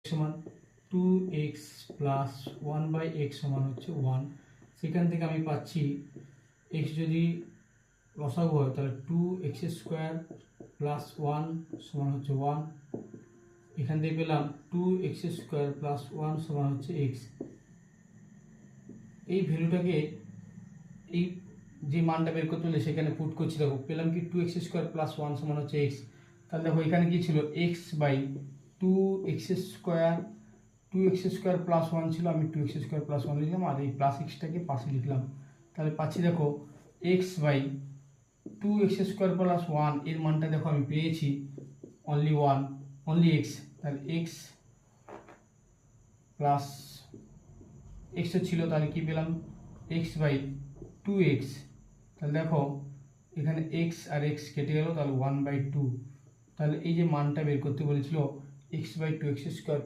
সমান 2x plus 1/x সমান হচ্ছে 1। সেখান থেকে আমি পাচ্ছি x যদি লসাগু হয় তাহলে 2x² প্লাস 1 সমান হচ্ছে 1। এখান থেকে পেলাম 2x² প্লাস 1 সমান হচ্ছে x। এই ভ্যালুটাকে এই যে মানটা বের করতে হলে সেখানে পুট করছি, দেখো পেলাম কি 2x² প্লাস 1 সমান হচ্ছে x। তাহলে দেখো এখানে কি ছিল x বাই 2x² প্লাস 1 ছিল, আমি 2x² প্লাস 1 লিখলাম আর এই প্লাস এক্সটাকে পাশে লিখলাম। তাহলে পাচ্ছি দেখো x বাই 2x² প্লাস 1 এর মানটা দেখো আমি পেয়েছি অনলি x। তাহলে x প্লাস x ছিল, তাহলে কি পেলাম x বাই 2x। তাহলে দেখো এখানে x আর x কেটে গেল, তাহলে 1/2। তাহলে এই যে মানটা বের করতে বলেছিল x বাই 2x²